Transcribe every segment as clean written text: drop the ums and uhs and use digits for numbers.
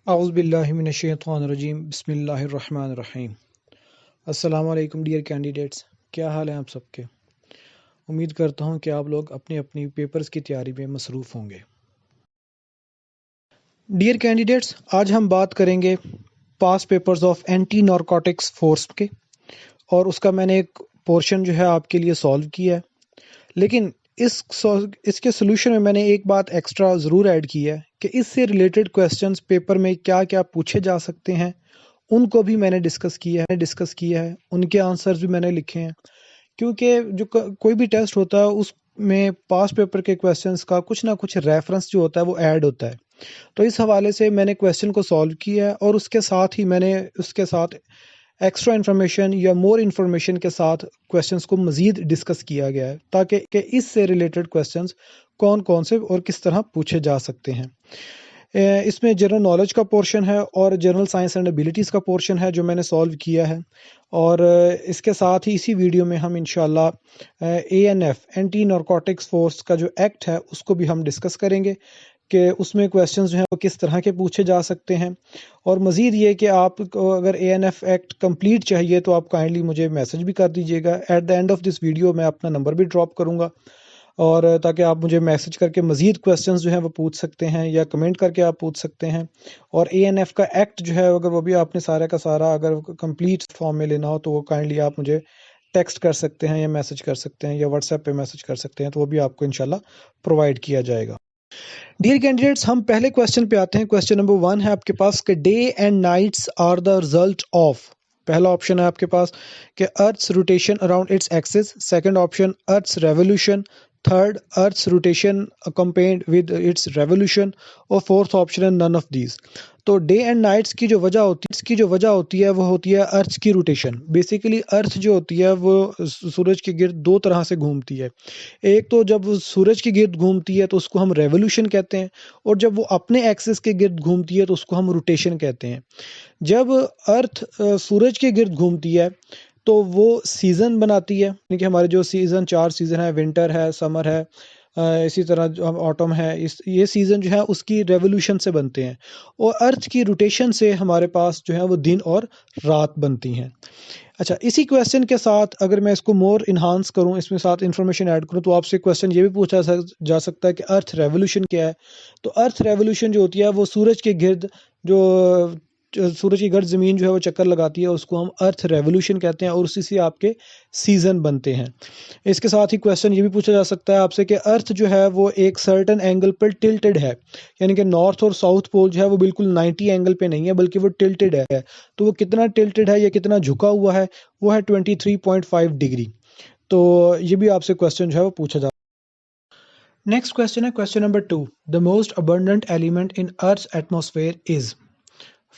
औज़ुबिल्लाहिमिनश्शैतानिर्रजीम बिस्मिल्लाहिर्रहमानिर्रहीम। अस्सलाम वालेकुम डियर कैंडिडेट्स, क्या हाल है आप सबके। उम्मीद करता हूँ कि आप लोग अपनी अपनी पेपर्स की तैयारी में मसरूफ़ होंगे। डियर कैंडिडेट्स, आज हम बात करेंगे past papers of anti narcotics force के, और उसका मैंने एक पोर्शन जो है आपके लिए सॉल्व किया है। लेकिन इसके सोल्यूशन में मैंने एक बात एक्स्ट्रा ज़रूर ऐड की है कि इससे रिलेटेड क्वेश्चंस पेपर में क्या क्या पूछे जा सकते हैं उनको भी मैंने डिस्कस किया है, उनके आंसर्स भी मैंने लिखे हैं। क्योंकि जो कोई भी टेस्ट होता है उसमें पास पेपर के क्वेश्चंस का कुछ ना कुछ रेफरेंस जो होता है वो ऐड होता है। तो इस हवाले से मैंने क्वेश्चन को सॉल्व किया है, और उसके साथ ही मैंने उसके साथ एक्स्ट्रा इन्फॉर्मेशन या मोर इन्फॉर्मेशन के साथ क्वेश्चंस को मज़ीद डिस्कस किया गया है, ताकि इससे रिलेटेड क्वेश्चंस कौन कौन से और किस तरह पूछे जा सकते हैं। इसमें जनरल नॉलेज का पोर्शन है और जनरल साइंस एंड एबिलिटीज़ का पोर्शन है जो मैंने सॉल्व किया है। और इसके साथ ही इसी वीडियो में हम इंशाल्लाह ANF एंटी नारकोटिक्स फोर्स का जो एक्ट है उसको भी हम डिस्कस करेंगे कि उसमें क्वेश्चंस जो हैं वो किस तरह के पूछे जा सकते हैं। और मज़ीद ये कि आपको अगर ANF एक्ट कंप्लीट चाहिए तो आप काइंडली मुझे मैसेज भी कर दीजिएगा। At the end of this video मैं अपना नंबर भी ड्रॉप करूँगा, और ताकि आप मुझे मैसेज करके मज़ीद क्वेश्चंस जो हैं वो पूछ सकते हैं, या कमेंट करके आप पूछ सकते हैं। और ANF का एक्ट जो है अगर वो भी आपने सारा का सारा अगर कंप्लीट फॉर्म में लेना हो तो वो काइंडली आप मुझे टेक्स्ट कर सकते हैं या मैसेज कर सकते हैं या व्हाट्सएप पे मैसेज कर सकते हैं, तो वो भी आपको इंशाल्लाह प्रोवाइड किया जाएगा। डियर कैंडिडेट्स, हम पहले क्वेश्चन पे आते हैं। क्वेश्चन नंबर 1 है आपके पास कि day and nights are the result of. पहला ऑप्शन है आपके पास कि earth's rotation around its axis, second option earth's revolution, third earth's rotation accompanied with its revolution, और फोर्थ ऑप्शन है नन ऑफ दीज। तो डे एंड नाइट्स की जो वजह होती है वो होती है अर्थ की रोटेशन। बेसिकली अर्थ जो होती है वो सूरज के गिर्द दो तरह से घूमती है। एक तो जब वो सूरज के गिर्द घूमती है तो उसको हम रेवोल्यूशन कहते हैं, और जब वो अपने एक्सिस के गिर्द घूमती है तो उसको हम रोटेशन कहते हैं। जब अर्थ सूरज के गिर्द घूमती है तो वो सीज़न बनाती है, यानी कि हमारे जो सीज़न 4 सीज़न है, विंटर है, समर है, इसी तरह जो हम ऑटम है, ये सीज़न जो है उसकी रेवोल्यूशन से बनते हैं, और अर्थ की रोटेशन से हमारे पास जो है वो दिन और रात बनती हैं। अच्छा, इसी क्वेश्चन के साथ अगर मैं इसको मोर इन्हांस करूं, इसमें साथ इन्फॉर्मेशन ऐड करूं, तो आपसे क्वेश्चन ये भी पूछा जा सकता है कि अर्थ रेवोल्यूशन क्या है। तो अर्थ रेवोल्यूशन जो होती है वो सूरज के गिर्द जो सूरज की गर्द ज़मीन जो है वो चक्कर लगाती है, उसको हम अर्थ रेवोल्यूशन कहते हैं, और उसी से आपके सीज़न बनते हैं। इसके साथ ही क्वेश्चन ये भी पूछा जा सकता है आपसे कि अर्थ जो है वो एक सर्टन एंगल पर टिल्टेड है, यानी कि नॉर्थ और साउथ पोल जो है वो बिल्कुल 90 एंगल पे नहीं है बल्कि वो टिल्टेड है। तो वो कितना टिल्टेड है या कितना झुका हुआ है, वो है 23.5 डिग्री। तो ये भी आपसे क्वेश्चन जो है वो पूछा जा। नेक्स्ट क्वेश्चन है question number 2, the most abundant element in earth atmosphere is.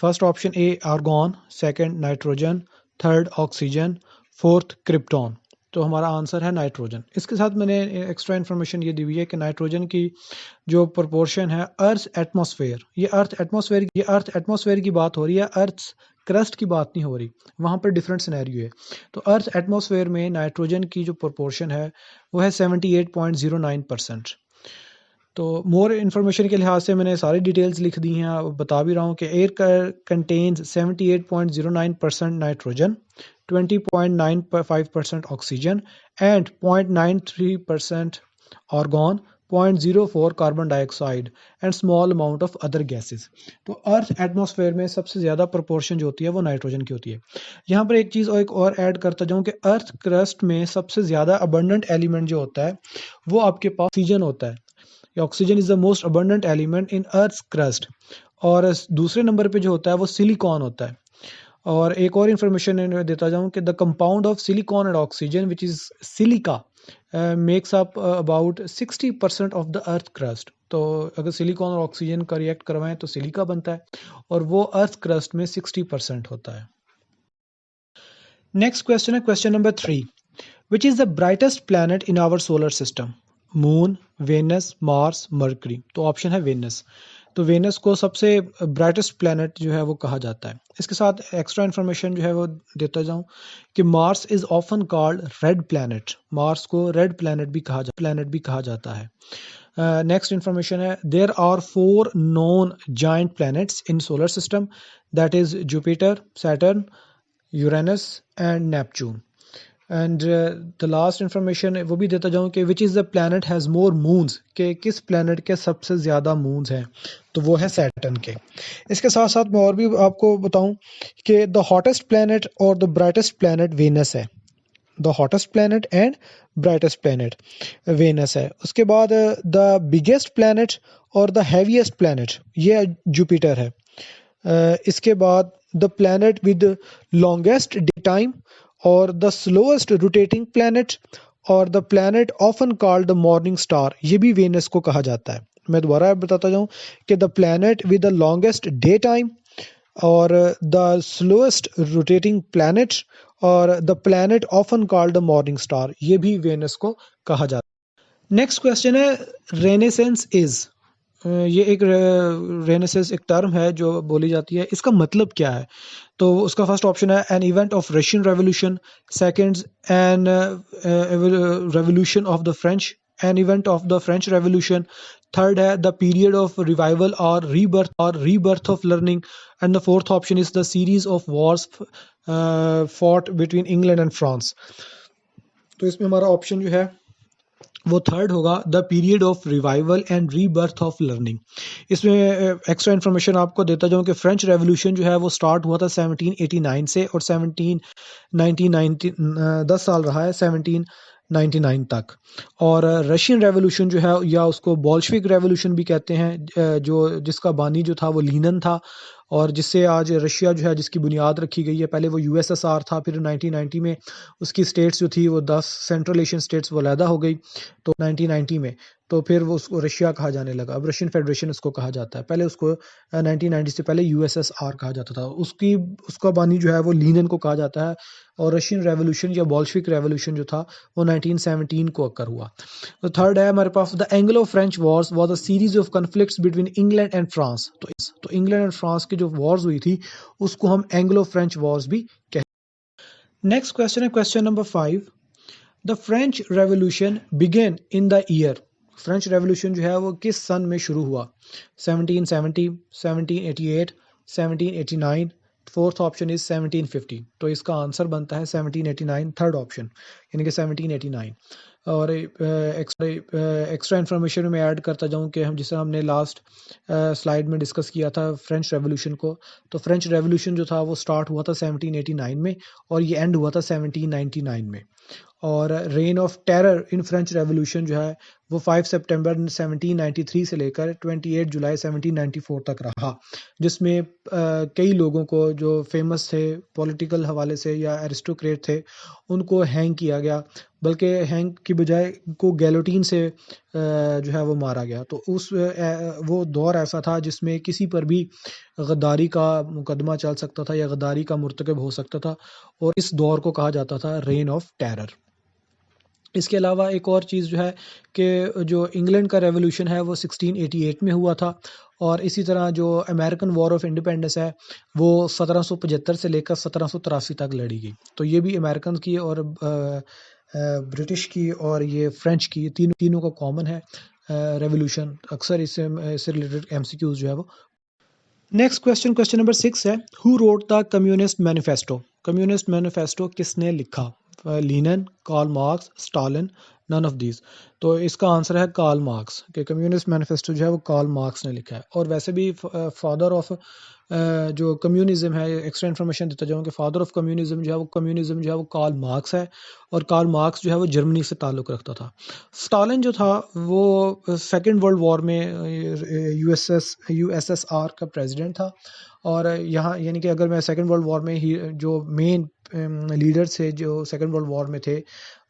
First option A argon, second nitrogen, third oxygen, fourth krypton. तो हमारा आंसर है नाइट्रोजन। इसके साथ मैंने एक्स्ट्रा इन्फॉर्मेशन ये दी हुई है कि नाइट्रोजन की जो प्रोपोर्शन है अर्थ एटमॉस्फेयर, ये अर्थ एटमॉस्फेयर की बात हो रही है, अर्थ क्रस्ट की बात नहीं हो रही, वहाँ पर डिफरेंट सिनेरियो है। तो अर्थ एटमॉस्फेयर में नाइट्रोजन की जो प्रोपोर्शन है वो है 78.09%। तो मोर इन्फॉर्मेशन के लिहाज से मैंने सारी डिटेल्स लिख दी हैं, बता भी रहा हूँ कि air contains 78.09% nitrogen, 20.95% oxygen and 0.93% argon, 0.04 carbon dioxide and small amount of other gases. तो अर्थ एटमॉस्फेयर में सबसे ज़्यादा प्रोपोर्शन जो होती है वो नाइट्रोजन की होती है। यहाँ पर एक चीज़ और एक और ऐड करता जाऊँ कि अर्थ क्रस्ट में सबसे ज़्यादा अबंडेंट एलिमेंट जो होता है वो आपके पास ऑक्सीजन होता है। Oxygen is the most abundant element in earth crust. और दूसरे नंबर पे जो होता है वो सिलिकॉन होता है। और एक और इन्फॉर्मेशन देता जाऊं कि the compound of silicon and oxygen which is silica makes up about 60% of the earth crust. तो अगर सिलिकॉन और ऑक्सीजन का रिएक्ट करवाएं तो सिलिका बनता है, और वो अर्थ क्रस्ट में 60% होता है। नेक्स्ट क्वेश्चन है question number 3, which is the brightest planet in our solar system, moon, Venus, Mars, Mercury. तो ऑप्शन है वेनस। तो वेनस को सबसे ब्राइटेस्ट प्लैनेट जो है वो कहा जाता है। इसके साथ एक्स्ट्रा इन्फॉर्मेशन जो है वो देता जाऊं कि Mars is often called red planet. Mars को रेड प्लैनेट भी कहा जाता है। नेक्स्ट इंफॉर्मेशन है, there are 4 known giant planets in solar system, that is Jupiter, Saturn, Uranus and Neptune. And the last information वो भी देता जाऊं कि which is the planet has more moons, के किस प्लैनेट के सबसे ज़्यादा मून्स हैं, तो वो है सैटर्न के। इसके साथ साथ मैं और भी आपको बताऊं कि द हॉटेस्ट प्लैनेट और द ब्राइटेस्ट प्लैनेट वेनस है। The hottest planet and brightest planet Venus है। उसके बाद द बिगेस्ट प्लैनेट और द हैवीएस्ट प्लैनेट ये जुपिटर है। इसके बाद the planet with longest day time और द स्लोएस्ट रोटेटिंग प्लैनेट और the planet often called the morning star, ये भी वेनस को कहा जाता है। मैं दोबारा बताता जाऊं कि the planet with the longest day time और द स्लोएस्ट रोटेटिंग प्लैनेट और the planet often called the morning star, ये भी वेनस को कहा जाता है। नेक्स्ट क्वेश्चन है, रेनेसेंस इज, ये एक रेनेसेंस एक टर्म है जो बोली जाती है, इसका मतलब क्या है? तो उसका फर्स्ट ऑप्शन है an event of Russian revolution, second an revolution of the French, an event of the French revolution, third है द पीरियड ऑफ रिवाइवल और rebirth of learning, and the fourth option is the series of wars fought between England and France. तो इसमें हमारा option जो है वो third होगा, the period of revival and rebirth of learning. इसमें extra information आपको देता जाऊं कि फ्रेंच रेवोल्यूशन जो है वो स्टार्ट हुआ था 1789 से और 1990 10 साल रहा है 1799 तक। और रशियन रेवोल्यूशन जो है या उसको बोल्शेविक रेवोल्यूशन भी कहते हैं, जो जिसका बानी जो था वो लीनिन था और जिससे आज रशिया जो है जिसकी बुनियाद रखी गई है। पहले वो यूएसएसआर था, फिर 1990 में उसकी स्टेट्स जो थी वो 10 सेंट्रल एशियन स्टेट्स वो अलहदा हो गई तो 1990 में, तो फिर वो उसको रशिया कहा जाने लगा। अब रशियन फेडरेशन उसको कहा जाता है, पहले उसको 1990 से पहले यूएसएसआर कहा जाता था। उसका बानी जो है वो लीनिन को कहा जाता है और रशियन रेवोल्यूशन या बोल्शेविक रेवोल्यूशन जो था वो 1917 को अक्कर हुआ। तो थर्ड है हमारे पास, the Anglo French wars was a series of conflicts between England and France. तो इंग्लैंड एंड फ्रांस की जो वॉर्स हुई थी उसको हम एंग्लो फ्रेंच वॉर्स भी कहते हैं। नेक्स्ट क्वेश्चन है question number 5, the French revolution began in the year, French revolution जो है वो किस सन में शुरू हुआ? 1770, 1788, 1789, फोर्थ ऑप्शन इज 1750। तो इसका आंसर बनता है 1789, थर्ड ऑप्शन, यानी कि 1789। और एक्स्ट्रा इन्फॉर्मेशन में ऐड करता जाऊं कि हम जिसे हमने लास्ट स्लाइड में डिस्कस किया था फ्रेंच रेवोल्यूशन को, तो फ्रेंच रेवोल्यूशन जो था वो स्टार्ट हुआ था 1789 में और ये एंड हुआ था 1799 में। और rain of terror in French revolution जो है वो 5 सितंबर 1793 से लेकर 28 जुलाई 1794 तक रहा, जिसमें कई लोगों को जो फेमस थे पॉलिटिकल हवाले से या एरिस्टोक्रेट थे उनको हैंग किया गया, बल्कि हैंग की बजाय को गैलोटीन से जो है वो मारा गया। तो वो दौर ऐसा था जिसमें किसी पर भी गद्दारी का मुकदमा चल सकता था या गद्दारी का मुर्तकब हो सकता था और इस दौर को कहा जाता था रेन ऑफ टेरर। इसके अलावा एक और चीज़ जो है कि जो इंग्लैंड का रेवोल्यूशन है वो 1688 में हुआ था और इसी तरह जो अमेरिकन वॉर ऑफ इंडिपेंडेंस है वो 1775 से लेकर 1783 तक लड़ी गई। तो ये भी अमेरिकन की और ब्रिटिश की और ये फ्रेंच की तीनों का कॉमन है रेवोल्यूशन। अक्सर इससे रिलेटेड एमसीक्यूज जो है वो। नेक्स्ट क्वेश्चन, क्वेश्चन नंबर 6 है, who wrote the communist manifesto, communist manifesto किसने लिखा? Lenin, Karl Marx, Stalin, none of these. तो इसका आंसर है कार्ल मार्क्स, कि कम्युनिस्ट मैनिफेस्टो जो है वो कार्ल मार्क्स ने लिखा है। और वैसे भी फादर ऑफ जो कम्युनिज्म है, एक्स्ट्रा इन्फॉर्मेशन देता जाऊँ कि फादर ऑफ कम्युनिज्म जो है वो कार्ल मार्क्स है और कार्ल मार्क्स जो है वो जर्मनी से ताल्लुक़ रखता था। स्टालिन जो था वो सेकेंड वर्ल्ड वॉर में यूएसएसआर का प्रेसिडेंट था और यहाँ यानी कि अगर मैं सेकेंड वर्ल्ड वॉर में ही जो मेन लीडर्स थे जो सेकेंड वर्ल्ड वॉर में थे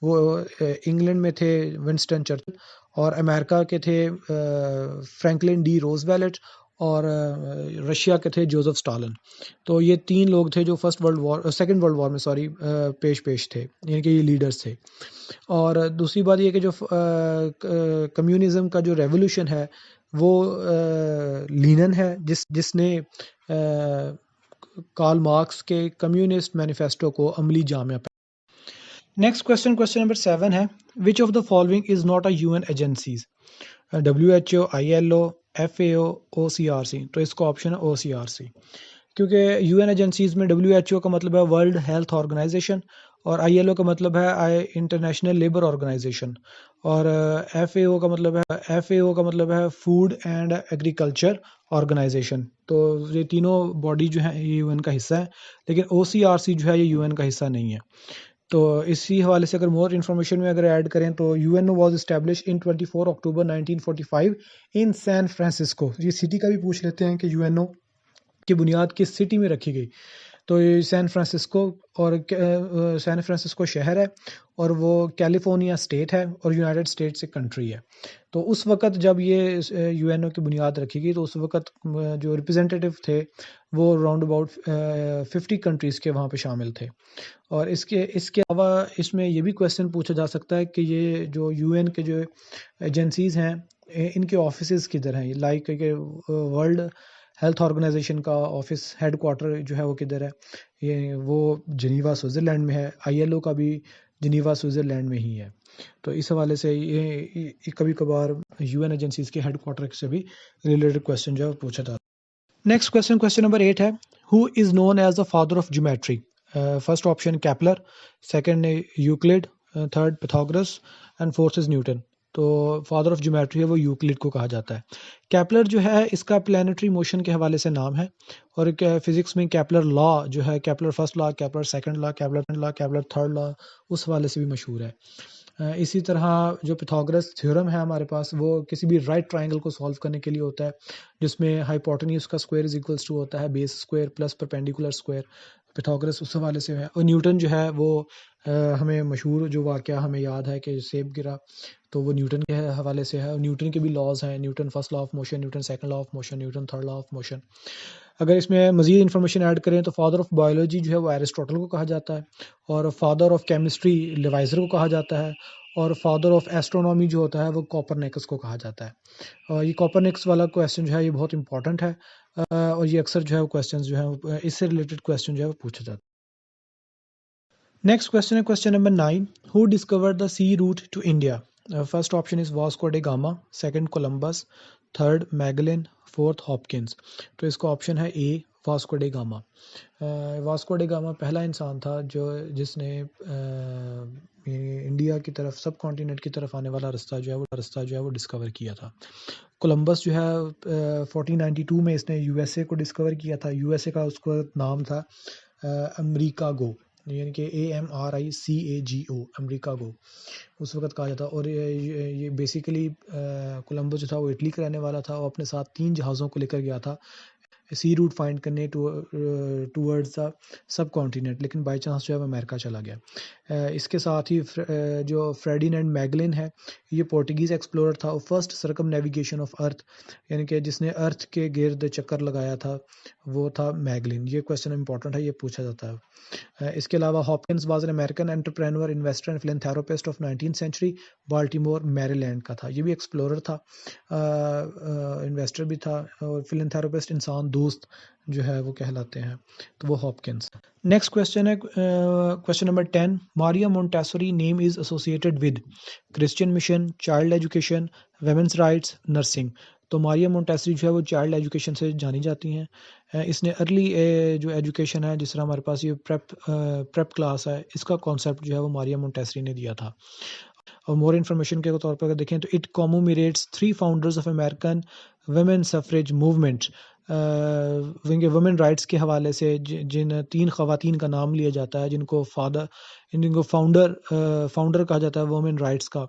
वो इंग्लैंड में थे विंस्टन चर्चिल और अमेरिका के थे फ्रैंकलिन डी रोजवेल्ट और रशिया के थे जोसेफ स्टालिन। तो ये तीन लोग थे जो सेकेंड वर्ल्ड वॉर में पेश थे, यानी कि ये लीडर्स थे। और दूसरी बात ये कि जो कम्युनिज्म का जो रेवोल्यूशन है वो लीनिन है जिसने कार्ल मार्क्स के कम्युनिस्ट मैनिफेस्टो को अमली जामा नेक्स्ट क्वेश्चन नंबर 7 है, विच of the following is not a UN agencies? WHO, ILO, FAO, OCRC। तो इसका ऑप्शन है OCRC, क्योंकि यूएन एजेंसीज में WHO का मतलब है वर्ल्ड हेल्थ ऑर्गेनाइजेशन, और ILO का मतलब है इंटरनेशनल लेबर ऑर्गेनाइजेशन, और FAO का मतलब है फूड एंड एग्रीकल्चर ऑर्गेनाइजेशन। तो ये तीनों बॉडी जो है ये यूएन का हिस्सा है, लेकिन OCRC जो है ये यूएन का हिस्सा नहीं है। तो इसी हवाले से अगर मोर इन्फॉर्मेशन में अगर ऐड करें तो UNO was establish in 24 October 1945 in San Francisco. ये सिटी का भी पूछ लेते हैं कि यूएनओ की बुनियाद किस सिटी में रखी गई। तो ये सैन फ्रांसिस्को, और सैन फ्रांसिस्को शहर है, और वो कैलिफोर्निया स्टेट है, और यूनाइटेड स्टेट्स एक कंट्री है। तो उस वक़्त जब ये यूएनओ की बुनियाद रखी गई, तो उस वक़्त जो रिप्रेजेंटेटिव थे वो राउंड अबाउट 50 कंट्रीज़ के वहाँ पे शामिल थे। और इसके अलावा इसमें ये भी क्वेश्चन पूछा जा सकता है कि ये जो यूएन के जो एजेंसीज़ हैं, इनके ऑफिसेज़ किधर हैं? लाइक वर्ल्ड हेल्थ ऑर्गेनाइजेशन का ऑफिस हेडक्वार्टर जो है वो किधर है? ये वो जिनीवा स्विट्ज़रलैंड में है। ILO का भी जिनीवा स्विट्ज़रलैंड में ही है। तो इस हवाले से ये कभी कभार यूएन एजेंसीज के हेडक्वार्टर से भी रिलेटेड क्वेश्चन जो है वो पूछा जाता है। नेक्स्ट क्वेश्चन नंबर 8 है, who is known as the father of geometry? First option Kepler, second Euclid, third Pythagoras, and fourth is Newton. तो फादर ऑफ ज्योमेट्री है वो यूक्लिड को कहा जाता है। केपलर जो है इसका प्लानिटरी मोशन के हवाले से नाम है, और फिजिक्स में केपलर लॉ जो है, Kepler first law, Kepler second law, Kepler third law, उस हवाले से भी मशहूर है। इसी तरह जो पिथागोरस थ्योरम है हमारे पास, वो किसी भी राइट ट्राइंगल को सॉल्व करने के लिए होता है, जिसमें हाइपोटेन्यूज का स्क्वायर इज इक्वल्स टू होता है base square plus perpendicular square. Pythagoras उस हवाले से है। और न्यूटन जो है वो हमें मशहूर जो वाक़या हमें याद है कि सेब गिरा, तो वो न्यूटन के हवाले से है। और न्यूटन के भी लॉज हैं, Newton first law of motion, Newton second law of motion, Newton third law of motion. अगर इसमें मज़ीद इन्फॉर्मेशन ऐड करें तो फादर ऑफ बायोलॉजी जो है वो एरिस्टोटल को कहा जाता है, और फादर ऑफ केमिस्ट्री लेवाइजर को कहा जाता है, और फादर ऑफ एस्ट्रोनॉमी जो होता है वो कॉपरनिकस को कहा जाता है। और ये कॉपरनिकस वाला क्वेश्चन जो है ये बहुत इंपॉर्टेंट है, और ये अक्सर जो है वो क्वेश्चन जो है इससे रिलेटेड क्वेश्चन जो है वो पूछा जाता है। नेक्स्ट क्वेश्चन है question number 9, who discovered the sea route to India? First option is Vasco de Gama, second Columbus, third Magellan, fourth Hopkins. तो इसका ऑप्शन है A, Vasco de Gama. Vasco de Gama पहला इंसान था जिसने India की तरफ, सब कॉन्टिनेंट की तरफ आने वाला रास्ता जो है वो डिस्कवर किया था। कोलंबस जो है 1492 में इसने यूएसए को डिस्कवर किया था। यूएसए का उसका नाम था अमेरिका गो, यानी कि AMRICAGO, अमेरिका गो उस वक्त कहा जाता। और ये बेसिकली कोलंबस जो था वो इटली का रहने वाला था। वो अपने साथ 3 जहाज़ों को लेकर गया था सी रूट फाइंड करने टूवर्ड्स द सब कॉन्टिनेंट, लेकिन बाई चांस जो है वो अमेरिका चला गया। इसके साथ ही जो फ्रेडिनेंड मैगलिन है, ये पोर्टुगीज़ एक्सप्लोरर था, और first circum navigation of earth, यानी कि जिसने अर्थ के गिर्द चक्कर लगाया था वो था मैगलिन। ये क्वेश्चन इंपॉर्टेंट है, ये पूछा जाता है। इसके अलावा Hopkins was an American entrepreneur, investor and philanthropist of 19th century, Baltimore Maryland का था। ये भी एक्सप्लोरर था, इन्वेस्टर भी था, और फिलैंथरोपिस्ट इंसान दोस्त जो है वो कहलाते हैं, तो वो हॉपकिंस। नेक्स्ट क्वेश्चन है question number 10, Maria Montessori name is associated with Christian mission, child education, women's rights, nursing. तो मारिया मोंटेसरी जो है वो चाइल्ड एजुकेशन से जानी जाती हैं। इसने अर्ली जो एजुकेशन है, जिस तरह हमारे पास ये प्रेप क्लास है, इसका कॉन्सेप्ट जो है वो मारिया मोंटेसरी ने दिया था। और मोर इन्फॉर्मेशन के तौर पर अगर देखें तो it commemorates 3 founders of American women suffrage movement. Women rights के हवाले से जिन 3 खवातीन का नाम लिया जाता है, जिनको फाउंडर कहा जाता है वुमेन राइट्स का,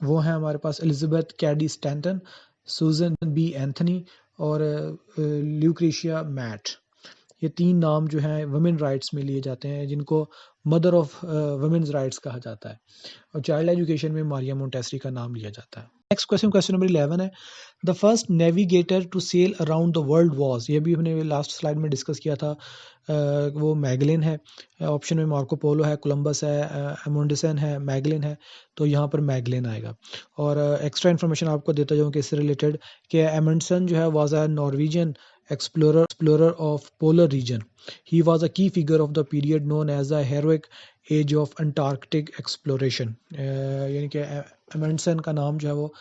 वो हैं हमारे पास एलिजाबेथ कैडी स्टैंटन, सूजन बी एंथनी, और ल्यूक्रेशिया मैट। ये 3 नाम जो हैं वुमेन राइट्स में लिए जाते हैं, जिनको मदर ऑफ वुमेन्स राइट्स कहा जाता है। और चाइल्ड एजुकेशन में मारिया मोंटेसरी का नाम लिया जाता है। नेक्स्ट क्वेश्चन नंबर 11 है, the first navigator to sail around the world was. ये भी हमने लास्ट स्लाइड में डिस्कस किया था, वो मैगलिन है। ऑप्शन में मार्को पोलो है, कोलंबस है, अमुंडसन है, मैगलिन है। तो यहाँ पर मैगलिन आएगा। और एक्स्ट्रा इन्फॉर्मेशन आपको देता जाऊँ कि इससे रिलेटेड कि एमंडसन जो है was a Norwegian explorer of polar region. He was a key figure of the period known as the heroic age of Antarctic exploration. यानी कि एमंडसन का नाम जो है वो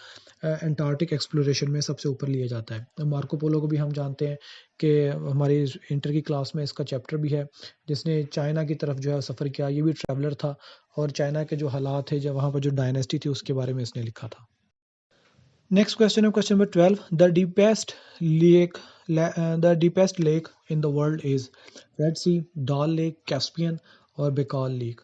एंटार्क्टिक एक्सप्लोरेशन में सबसे ऊपर लिया जाता है। मार्को पोलो को भी हम जानते हैं कि हमारी इंटर की क्लास में इसका चैप्टर भी है, जिसने चाइना की तरफ जो है सफ़र किया। ये भी ट्रैवलर था और चाइना के जो हालात थे, जब वहाँ पर जो डायनेस्टी थी, उसके बारे में इसने लिखा था। नेक्स्ट क्वेश्चन है question number 12। The deepest lake in the world is Red Sea, Dal lake, Caspian और बेकाल लेक।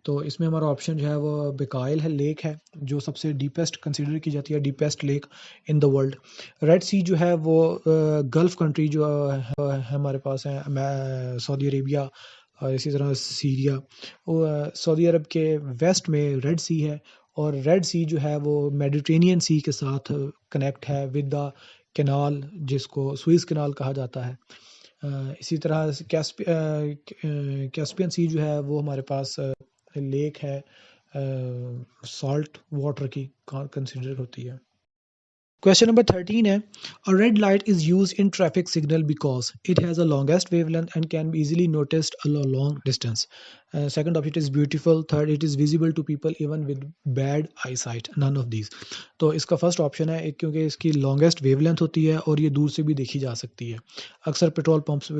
तो इसमें हमारा ऑप्शन जो है वो बेकाइल है, लेक है जो सबसे डीपेस्ट कंसीडर की जाती है, deepest lake in the world. Red Sea जो है वो गल्फ कंट्री जो है हमारे पास है, सऊदी अरेबिया और इसी तरह सीरिया। सऊदी अरब के वेस्ट में रेड सी है और रेड सी जो है वो मेडिटेरेनियन सी के साथ कनेक्ट है विद द कैनाल, जिसको सुइस कैनाल कहा जाता है। इसी तरह कैस्पियन सी जो है वो हमारे पास लेक है, सॉल्ट वाटर की कंसिडर होती है। Question number 13 है A red light is used in traffic signal because it has a longest wavelength and can be easily noticed a long distance. Second option, it is beautiful. Third, it is visible to people even with bad eyesight. None of these. तो इसका first option है क्योंकि इसकी longest wavelength होती है और ये दूर से भी देखी जा सकती है। अक्सर पेट्रोल पंप्स पे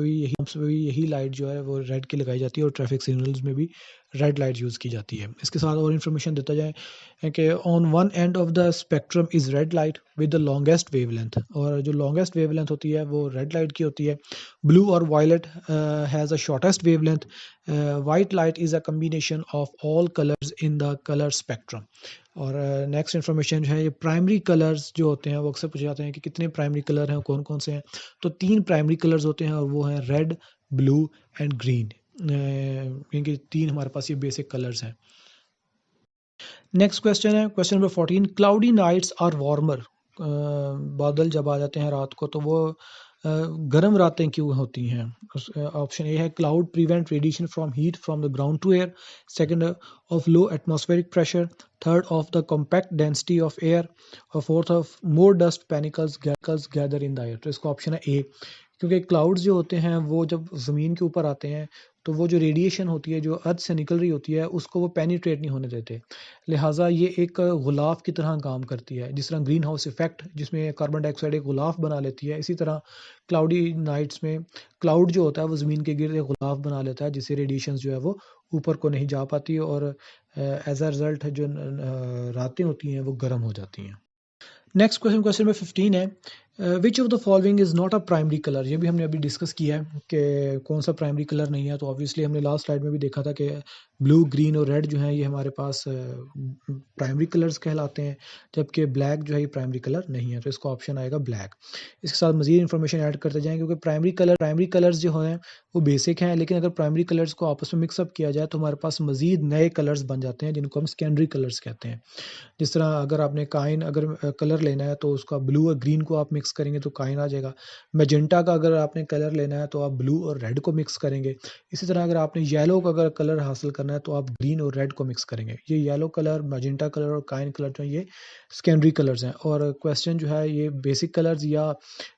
भी यही लाइट जो है वो रेड की लगाई जाती है और ट्रैफिक सिग्नल्स में भी रेड लाइट यूज़ की जाती है। इसके साथ और इन्फॉर्मेशन देता जाए कि on one end of the spectrum is red light with the longest wavelength, और जो लॉन्गेस्ट वेवलेंथ होती है वो रेड लाइट की होती है। ब्लू और violet has a shortest wavelength. White light is a combination of all colours in the colour spectrum. और नेक्स्ट इन्फॉर्मेशन जो है, ये प्राइमरी कलर्स जो होते हैं वो अक्सर पूछे जाते हैं कि कितने प्राइमरी कलर हैं, कौन कौन से हैं। तो 3 प्राइमरी कलर्स होते हैं और वो हैं रेड, ब्लू एंड ग्रीन। इनके 3 हमारे पास ये बेसिक कलर्स हैं। नेक्स्ट क्वेश्चन है question number 14। Cloudy nights are warmer. बादल जब आ जाते हैं रात को तो वो गर्म रातें क्यों होती हैं। ऑप्शन ए है cloud prevent radiation from heat from the ground to air. Second of low atmospheric pressure. Third of the compact density of air. और fourth of more dust particles gather in the air. तो इसका option है ए, क्योंकि clouds जो होते हैं वो जब ज़मीन के ऊपर आते हैं तो वो जो रेडिएशन होती है जो अर्थ से निकल रही होती है उसको वो पेनिट्रेट नहीं होने देते, लिहाजा ये एक गुलाफ की तरह काम करती है। जिस तरह ग्रीन हाउस इफेक्ट जिसमें कार्बन डाइऑक्साइड एक गुलाफ बना लेती है, इसी तरह क्लाउडी नाइट्स में क्लाउड जो होता है वो ज़मीन के गिर्द एक गुलाफ बना लेता है, जिससे रेडिएशन जो है वो ऊपर को नहीं जा पाती और एज अ रिजल्ट जो रातें होती हैं वो गर्म हो जाती हैं। नेक्स्ट क्वेश्चन नंबर 15 है विच of the following is not a primary colour. ये भी हमने अभी डिस्कस किया है कि कौन सा प्राइमरी कलर नहीं है। तो ऑब्वियसली हमने लास्ट स्लाइड में भी देखा था कि ब्लू, ग्रीन और रेड जो है ये हमारे पास प्राइमरी कलर्स कहलाते हैं, जबकि ब्लैक जो है ये प्राइमरी कलर नहीं है। तो इसका ऑप्शन आएगा ब्लैक। इसके साथ मजीद इन्फॉर्मेशन ऐड करते जाएंगे क्योंकि प्राइमरी कलर्स जो हैं वो बेसिक हैं, लेकिन अगर प्राइमरी कलर्स को आपस में मिक्सअप किया जाए तो हमारे पास मजीद नए कलर्स बन जाते हैं जिनको हम सेकेंडरी कलर्स कहते हैं। जिस तरह अगर आपने काइन अगर कलर लेना है तो उसका ब्लू और ग्रीन को आप मिक्स करेंगे तो काइन आ जाएगा। मैजेंटा का अगर आपने कलर लेना है तो आप ब्लू और रेड को मिक्स करेंगे। इसी तरह अगर आपने येलो का अगर कलर हासिल करना है तो आप ग्रीन और रेड को मिक्स करेंगे। ये येलो कलर, मैजेंटा कलर और काइन कलर जो है ये सेकेंडरी कलर्स हैं। और क्वेश्चन जो है ये बेसिक कलर्स या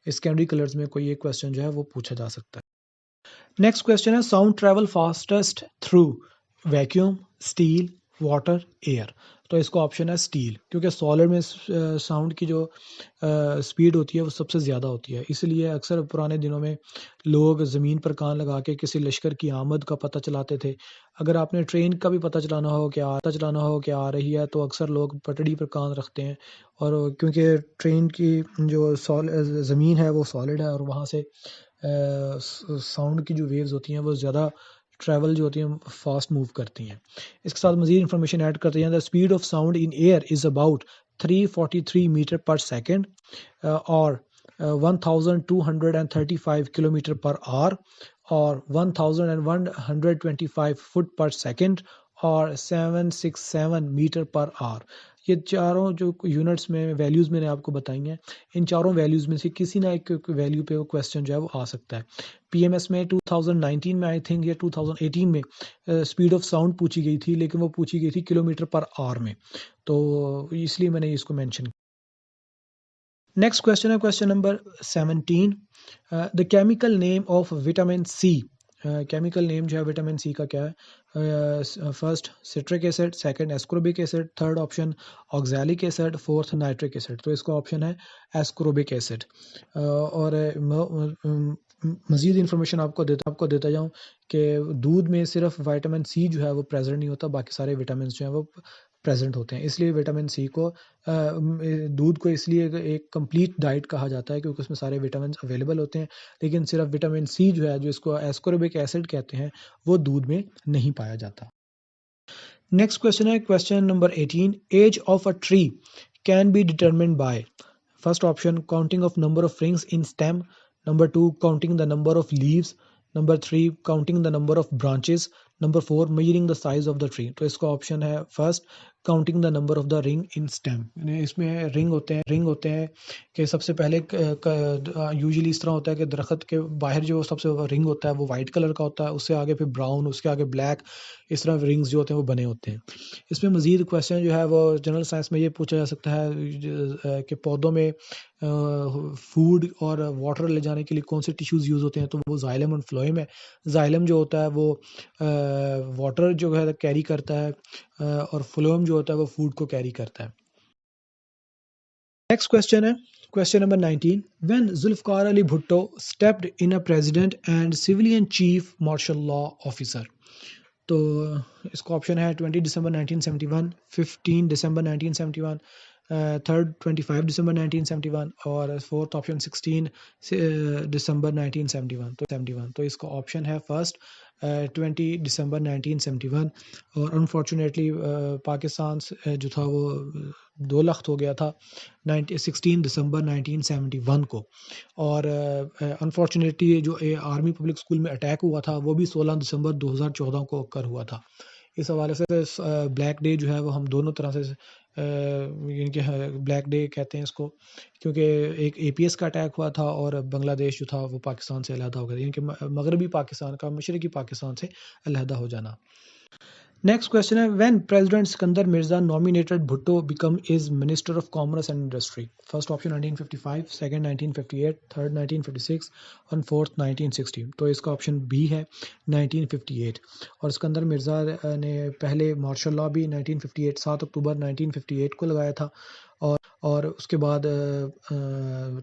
सेकेंडरी कलर्स में कोई एक क्वेश्चन जो है वो पूछा जा सकता है। नेक्स्ट क्वेश्चन है sound travel fastest through vacuum, steel, water, air. तो इसका ऑप्शन है स्टील, क्योंकि सॉलिड में साउंड की जो स्पीड होती है वो सबसे ज़्यादा होती है। इसलिए अक्सर पुराने दिनों में लोग ज़मीन पर कान लगा के किसी लश्कर की आमद का पता चलाते थे। अगर आपने ट्रेन का भी पता चलाना हो कि आ रही है तो अक्सर लोग पटड़ी पर कान रखते हैं। और क्योंकि ट्रेन की जो ज़मीन है वो सॉलिड है और वहाँ से साउंड की जो वेव्स होती हैं वो ज़्यादा ट्रैवल जो होती हैं फास्ट मूव करती हैं। इसके साथ मज़ीद इन्फॉर्मेशन ऐड करते हैं। The speed of sound in air is about 343 metre पर सेकेंड और 1235 किलोमीटर पर आवर और 1125 फुट पर सेकेंड और 767 मीटर पर आवर। ये चारों जो यूनिट्स में वैल्यूज़ मैंने आपको बताई हैं, इन चारों वैल्यूज़ में से किसी ना एक वैल्यू पे वो क्वेश्चन जो है वो आ सकता है। पीएमएस में 2019 में आई थिंक या 2018 में स्पीड ऑफ साउंड पूछी गई थी, लेकिन वो पूछी गई थी किलोमीटर पर आवर में, तो इसलिए मैंने इसको मेंशन। नेक्स्ट क्वेश्चन है question number 17। The chemical name of vitamin C. Chemical name जो है विटामिन सी का क्या है? First citric acid, second ascorbic acid, third option oxalic acid, fourth nitric acid. तो इसका ऑप्शन है एस्कोर्बिक एसिड। और मज़ीद इन्फॉर्मेशन आपको देता जाऊँ कि दूध में सिर्फ विटामिन सी जो है वो प्रेजेंट नहीं होता, बाकी सारे विटामिन जो हैं वो प्रेजेंट होते हैं। इसलिए विटामिन सी को दूध को इसलिए एक कंप्लीट डाइट कहा जाता है क्योंकि उसमें सारे विटामिन अवेलेबल होते हैं। लेकिन सिर्फ विटामिन सी जो है, जो इसको एस्कोर्बिक एसिड कहते हैं, वो दूध में नहीं पाया जाता। नेक्स्ट क्वेश्चन है question number 18। Age of a tree can be determined by first option counting of number of rings in stem, number 2 counting the number of leaves, number 3 counting the number of branches, number 4 measuring the size of the tree. तो इसका option है first counting the number of the ring in stem. इसमें ring होते हैं कि सबसे पहले usually इस तरह होता है कि दरख्त के बाहर जो सबसे रिंग होता है वो वाइट कलर का होता है, उससे आगे फिर ब्राउन, उसके आगे ब्लैक, इस तरह रिंग्स जो होते हैं वो बने होते हैं। इसमें मज़ीद क्वेश्चन जो है वो जनरल साइंस में ये पूछा जा सकता है कि पौधों में फूड और वाटर ले जाने के लिए कौन से टिश्यूज़ यूज़ होते हैं, तो वो जाइलम और फ्लोएम है। जाइलम जो होता है वो वाटर जो है कैरी करता है, और फ्लोएम जो होता है वो फूड को कैरी करता है। नेक्स्ट क्वेश्चन है question number 19। When Zulfikar Ali Bhutto stepped in a president and civilian chief martial law officer. तो इसका ऑप्शन है 20 दिसंबर 1971, 15 दिसंबर 1971, थर्ड 25 दिसंबर 1971 और फोर्थ ऑप्शन 16 दिसंबर 1971। तो इसका ऑप्शन है फर्स्ट 20 दिसंबर 1971। और अनफॉर्चुनेटली पाकिस्तान जो था वो दो लख्त हो गया था 16 दिसंबर 1971 को। और अनफॉर्चुनेटली जो आर्मी पब्लिक स्कूल में अटैक हुआ था वो भी 16 दिसंबर 2014 को ओकर हुआ था। इस हवाले से ब्लैक डे जो है वो हम दोनों तरह से इनके ब्लैक डे कहते हैं इसको, क्योंकि एक एपीएस का अटैक हुआ था और बांग्लादेश जो था वो पाकिस्तान से अलहदा हो गया, यानी कि मगरबी पाकिस्तान का मशरकी पाकिस्तान से अलहदा हो जाना। नेक्स्ट क्वेश्चन है when president Sikandar Mirza nominated Bhutto become is minister of commerce and industry. First option 1955, second 1958, third 1956 और फोर्थ 1960। तो इसका ऑप्शन बी है 1958। और सिकंदर मिर्जा ने पहले मार्शल लॉ भी 1958 7 अक्टूबर 1958 को लगाया था। और उसके बाद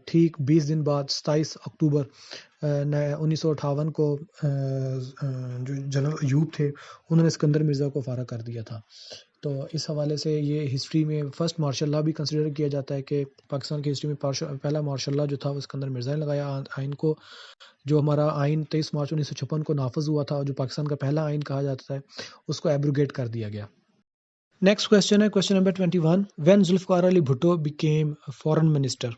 ठीक 20 दिन बाद 27 अक्टूबर 1958 को जो जनरल अयूब थे उन्होंने सिकंदर मिर्ज़ा को फारा कर दिया था। तो इस हवाले से ये हिस्ट्री में फर्स्ट मार्शल लॉ भी कंसिडर किया जाता है कि पाकिस्तान की हिस्ट्री में पहला मार्शल लॉ जो था वो सिकंदर मिर्ज़ा ने लगाया आइन को। जो हमारा आइन 23 मार्च 1956 को नाफज हुआ था, जो पाकिस्तान का पहला आइन कहा जाता है, उसको एब्रोगेट कर दिया गया। नेक्स्ट क्वेश्चन है question number 21। When Zulfikar Ali Bhutto became foreign minister.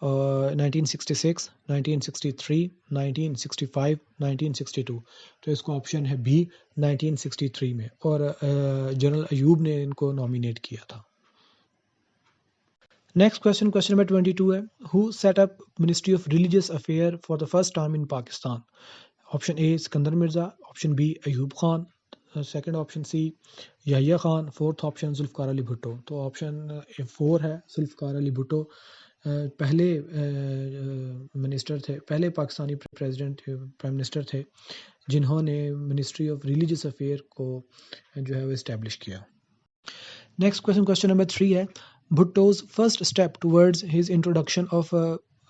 1966, 1963, 1965, 1962। तो इसका ऑप्शन है बी 1963 में। और जनरल अयूब ने इनको नॉमिनेट किया था। नेक्स्ट क्वेश्चन क्वेश्चन नंबर 22 है who set up ministry of religious affair for the first time in Pakistan. Option A Sikandar Mirza, option B Ayub Khan, second option C Yahya Khan, fourth option Zulfikar Ali Bhutto. तो ऑप्शन 4 है जुल्फकार अली भुट्टो। पहले मिनिस्टर थे, पहले पाकिस्तानी प्रेसिडेंट प्राइम मिनिस्टर थे जिन्होंने मिनिस्ट्री ऑफ रिलीजियस अफेयर को जो है वो इस्टेब्लिश किया। नेक्स्ट क्वेश्चन क्वेश्चन नंबर 3 है Bhutto's first step towards his introduction of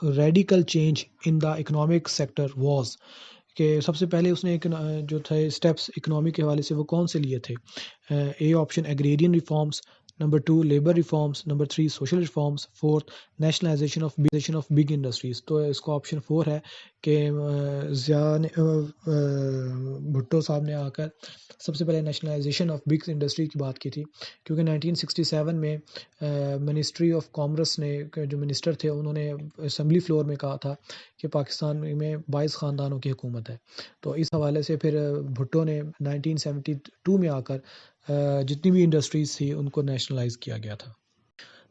radical change in the economic sector was. कि सबसे पहले उसने एक जो थे स्टेप्स इकोनॉमी के हवाले से वो कौन से लिए थे? A option agrarian reforms, number 2 labour reforms, number 3 social reforms, fourth nationalisation of big industries. तो इसका ऑप्शन 4 है कि भुट्टो साहब ने आकर सबसे पहले नेशनलाइजेशन ऑफ बिग इंडस्ट्री की बात की थी, क्योंकि 1967 में मिनिस्ट्री ऑफ कॉमर्स ने जो मिनिस्टर थे उन्होंने असम्बली फ्लोर में कहा था कि पाकिस्तान में 22 ख़ानदानों की हुकूमत है। तो इस हवाले से फिर भुट्टो ने 1972 में आकर जितनी भी इंडस्ट्रीज थी उनको नेशनलाइज किया गया था।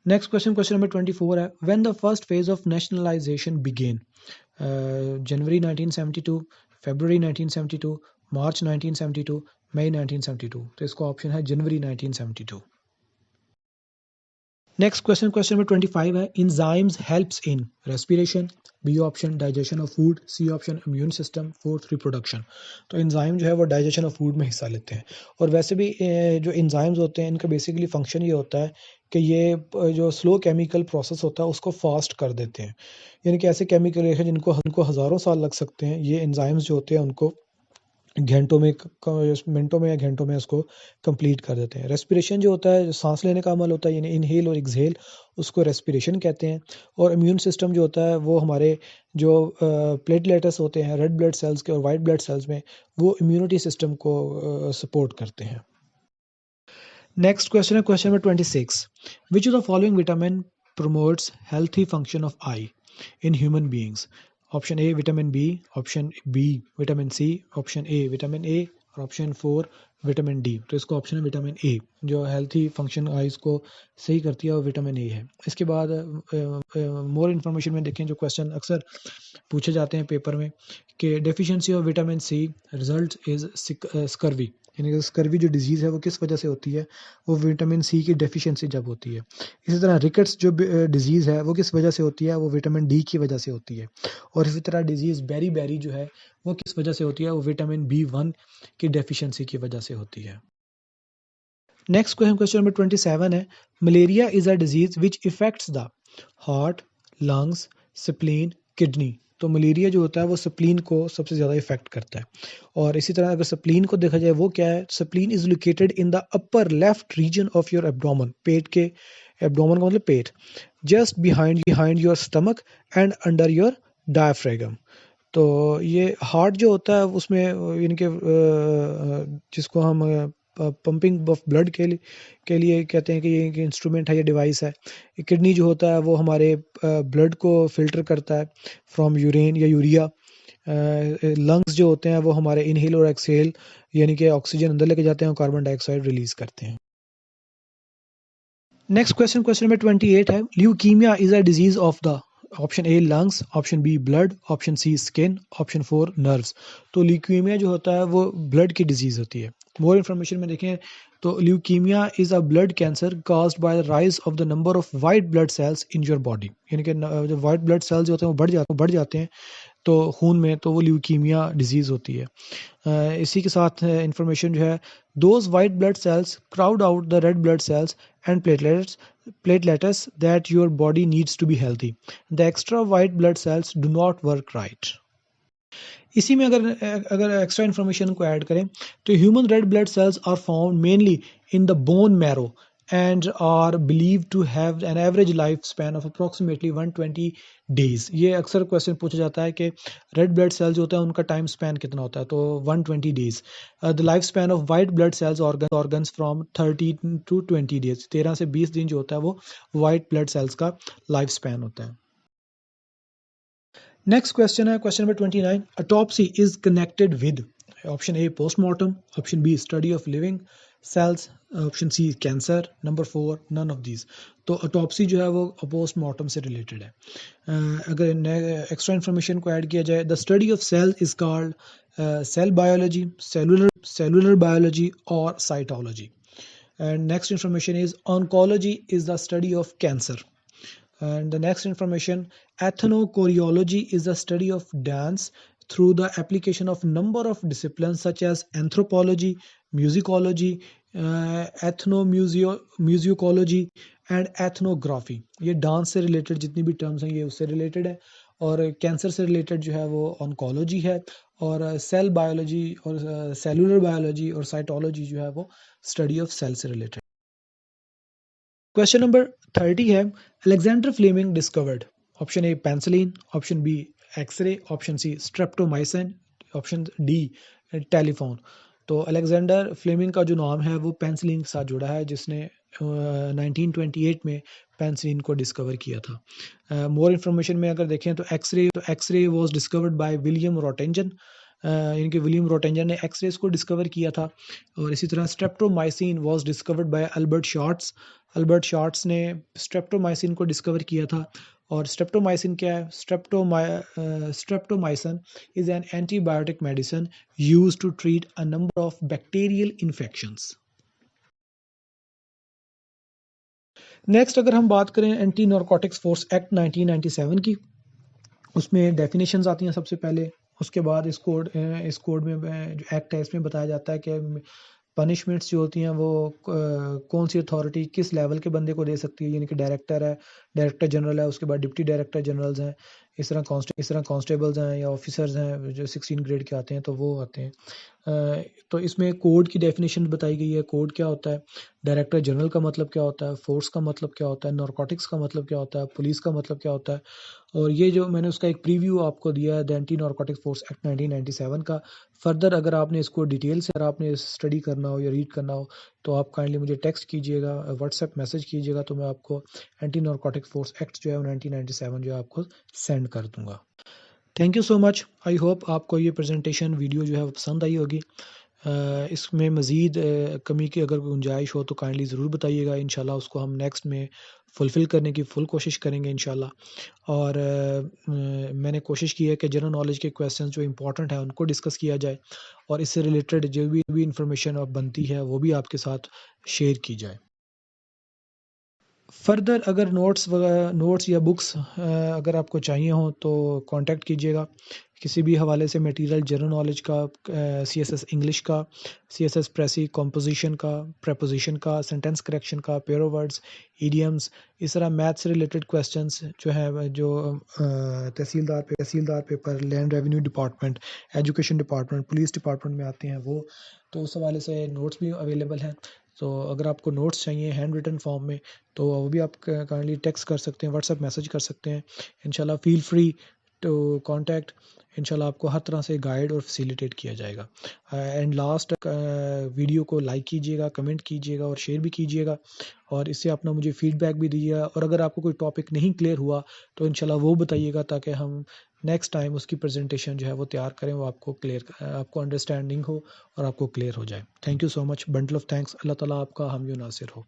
नेक्स्ट क्वेश्चन क्वेश्चन नंबर 24 है when the first phase of nationalization began. January 1972, February 1972, March 1972, May 1972। तो इसका ऑप्शन है जनवरी 1972। नेक्स्ट क्वेश्चन, क्वेश्चन नंबर 25 है, enzymes helps in respiration, B option digestion of food, C option immune system, fourth reproduction. तो enzyme जो है वो digestion of food में हिस्सा लेते हैं। और वैसे भी जो इंजाइम्स होते हैं इनका बेसिकली फंक्शन ये होता है कि ये जो स्लो केमिकल प्रोसेस होता है उसको फास्ट कर देते हैं। यानी कि ऐसे केमिकल रिएक्शन जिनको हज़ारों साल लग सकते हैं, ये एंजाइम्स जो होते हैं उनको घंटों में मिनटों में या घंटों में उसको कंप्लीट कर देते हैं। रेस्पिरेशन जो होता है, जो सांस लेने का अमल होता है, यानी इनहेल और एक्सहेल, उसको रेस्पिरेशन कहते हैं। और इम्यून सिस्टम जो होता है वो हमारे जो प्लेटलेट्स होते हैं रेड ब्लड सेल्स के और वाइट ब्लड सेल्स में, वो इम्यूनिटी सिस्टम को सपोर्ट करते हैं। नेक्स्ट क्वेश्चन है question number 26, which of the following vitamin promotes healthy function of eye in human beings. Option A vitamin B, option B vitamin C, option A vitamin A और option 4 vitamin D. तो इसका option है vitamin A, जो healthy function eyes को सही करती है, और विटामिन ए है। इसके बाद मोर इन्फॉर्मेशन में देखें, जो क्वेश्चन अक्सर पूछे जाते हैं पेपर में, कि deficiency of vitamin C result is scurvy, यानी कि स्कर्वी जो डिजीज़ है वो किस वजह से होती है, वो विटामिन सी की डेफिशिएंसी जब होती है। इसी तरह रिकेट्स जो डिजीज़ है वो किस वजह से होती है, वो विटामिन डी की वजह से होती है। और इसी तरह डिजीज़ बेरी बेरी जो है वो किस वजह से होती है, वो विटामिन B1 की डेफिशिएंसी की वजह से होती है। नेक्स्ट क्वेश्चन, क्वेश्चन नंबर 27 है, malaria is a disease which effects the heart, lungs, spleen, kidney. तो मलेरिया जो होता है वो स्प्लीन को सबसे ज़्यादा इफेक्ट करता है। और इसी तरह अगर स्प्लीन को देखा जाए, वो क्या है, spleen is located in the upper left region of your abdomen, पेट के, एब्डोमेन का मतलब पेट, just behind your stomach and under your diaphragm. तो ये हार्ट जो होता है उसमें इनके जिसको हम पंपिंग ऑफ ब्लड के लिए कहते हैं कि ये एक इंस्ट्रूमेंट है, ये डिवाइस है। किडनी जो होता है वो हमारे ब्लड को फिल्टर करता है फ्रॉम यूरेन या यूरिया। लंग्स जो होते हैं वो हमारे इनहेल और एक्सहेल, यानी कि ऑक्सीजन अंदर लेके जाते हैं और कार्बन डाइऑक्साइड रिलीज करते हैं। नेक्स्ट क्वेश्चन, क्वेश्चन नंबर 28 है, leukaemia is a disease of the, option A lungs, option B blood, option C skin, option 4 nerves. तो ल्यूकीमिया जो होता है वो ब्लड की डिजीज होती है। मोर इन्फॉर्मेशन में देखें तो leukaemia is a blood cancer caused by the rise of the number of white blood sales in your body, यानी कि जो वाइट ब्लड सेल्स होते हैं वो बढ़ जाते हैं तो खून में, तो वो ल्यूकीमिया डिजीज़ होती है। इसी के साथ इंफॉर्मेशन जो है, those white blood cells crowd out the red blood cells and platelets that your body needs to be healthy, the extra white blood cells do not work right. इसी में अगर अगर एक्स्ट्रा इन्फॉर्मेशन को add करें तो human red blood cells are found mainly in the bone marrow and are believe to have an average life span of approximately 120 days. ये अक्सर question पूछा जाता है कि रेड ब्लड सेल्स जो होता है उनका टाइम स्पैन कितना होता है, तो 120 days. The life span of white blood cells organs from 30 to 20 days, 13 से 20 दिन जो होता है वो वाइट ब्लड सेल्स का लाइफ स्पैन होता है। नेक्स्ट क्वेश्चन है question number 29, autopsy is connected with, option A postmortem, option B study of living cells, option C cancer, number 4 none of these. तो ऑटोप्सी जो है वो पोस्टमार्टम से related है। अगर एक्स्ट्रा इन्फॉर्मेशन को ऐड किया जाए, the study of cell is called cell biology, cellular biology और cytology. And next information is oncology is the study of cancer. And the next information, ethnochoreology is the study of dance through the application of number of disciplines such as anthropology, musicology, ethnomusicology and ethnography। ये dance से related जितनी भी terms हैं ये उससे related है। और cancer से रिलेटेड जो है वो ऑन्कोलॉजी है। और सेल बायोलॉजी और सेलुलर बायोलॉजी और साइटोलॉजी जो है वो स्टडी ऑफ सेल से रिलेटेड। क्वेश्चन नंबर 30 है, Alexander Fleming discovered, option A penicillin, option B x ray, option C streptomycin, option D telephone. तो अलेक्जेंडर फ्लेमिंग का जो नाम है वो पेंसिलिन के साथ जुड़ा है, जिसने 1928 में पेंसिलिन को डिस्कवर किया था। मोर इन्फॉर्मेशन में अगर देखें तो x ray was discovered by William Roentgen, इनके विलियम रोटेंजन ने एक्सरेज को डिस्कवर किया था। और इसी तरह streptomycin was discovered by Albert Schatz, Albert Schatz ने स्ट्रेप्टोमाइसिन को डिस्कवर किया था। और स्ट्रेप्टोमाइसिन क्या है, streptomycin is an antibiotic medicine used to treat a number of bacterial infections. Next अगर हम बात करें एंटी नारकोटिक्स फोर्स एक्ट 1997 की, उसमें डेफिनेशंस आती हैं सबसे पहले। उसके बाद इस कोड में जो एक्ट है इसमें बताया जाता है कि पनिशमेंट्स जो होती हैं वो कौन सी अथॉरिटी किस लेवल के बंदे को दे सकती है, यानी कि डायरेक्टर है, डायरेक्टर जनरल है, उसके बाद डिप्टी डायरेक्टर जनरल्स हैं, इस तरह कांस्टेबल्स हैं या ऑफिसर्स हैं जो 16 ग्रेड के आते हैं, तो वो आते हैं। तो इसमें कोड की डेफिनेशन बताई गई है। कोड क्या होता है, डायरेक्टर जनरल का मतलब क्या होता है, फोर्स का मतलब क्या होता है, नारकोटिक्स का मतलब क्या होता है, पुलिस का मतलब क्या होता है। और ये जो मैंने उसका एक प्रीव्यू आपको दिया है the anti narcotics force act 1997 का। फर्दर अगर आपने इसको डिटेल से अगर आपने स्टडी करना हो या रीड करना हो तो आप काइंडली मुझे टेक्स्ट कीजिएगा, व्हाट्सएप मैसेज कीजिएगा, तो मैं आपको एंटी नारकोटिक फोर्स एक्ट जो है 1997 जो है आपको सेंड कर दूंगा। Thank you so much. I hope आपको ये प्रेजेंटेशन वीडियो जो है वो पसंद आई होगी। इसमें मज़ीद कमी की अगर गुंजाइश हो तो काइंडली ज़रूर बताइएगा। इंशाल्लाह उसको हम नेक्स्ट में फुलफ़िल करने की फुल कोशिश करेंगे इंशाल्लाह। और मैंने कोशिश की है कि जनरल नॉलेज के क्वेश्चंस जो इंपॉर्टेंट हैं उनको डिस्कस किया जाए, और इससे रिलेटेड जो भी इंफॉर्मेशन अब बनती है वो भी आपके साथ शेयर की जाए। फर्दर अगर नोट्स या बुक्स अगर आपको चाहिए हों तो कांटेक्ट कीजिएगा। किसी भी हवाले से मटेरियल जनरल नॉलेज का, सीएसएस इंग्लिश का, सीएसएस प्रेसी कंपोजिशन का, प्रेपोजिशन का, सेंटेंस करेक्शन का, पेयर ऑफ वर्ड्स, इडियम्स, इस तरह मैथ से रिलेटेड क्वेश्चंस जो है जो tehsildar paper, land revenue department, education department, police department में आते हैं वो, तो उस हवाले से नोट्स भी अवेलेबल हैं। तो अगर आपको नोट्स चाहिए हैंड रिटन फॉर्म में तो वो भी आप काइंडली टेक्स्ट कर सकते हैं, व्हाट्सएप मैसेज कर सकते हैं। इंशाल्लाह फील फ्री टू कांटेक्ट। इंशाल्लाह आपको हर तरह से गाइड और फैसिलिटेट किया जाएगा। एंड लास्ट, वीडियो को लाइक कीजिएगा, कमेंट कीजिएगा और शेयर भी कीजिएगा, और इससे अपना मुझे फीडबैक भी दीजिएगा। और अगर आपको कोई टॉपिक नहीं क्लियर हुआ तो इंशाल्लाह वो बताइएगा, ताकि हम नेक्स्ट टाइम उसकी प्रेजेंटेशन जो है वो तैयार करें, वो आपको अंडरस्टैंडिंग हो और आपको क्लियर हो जाए। Thank you so much. Bundle of thanks. अल्लाह ताला आपका हामी नासिर हो।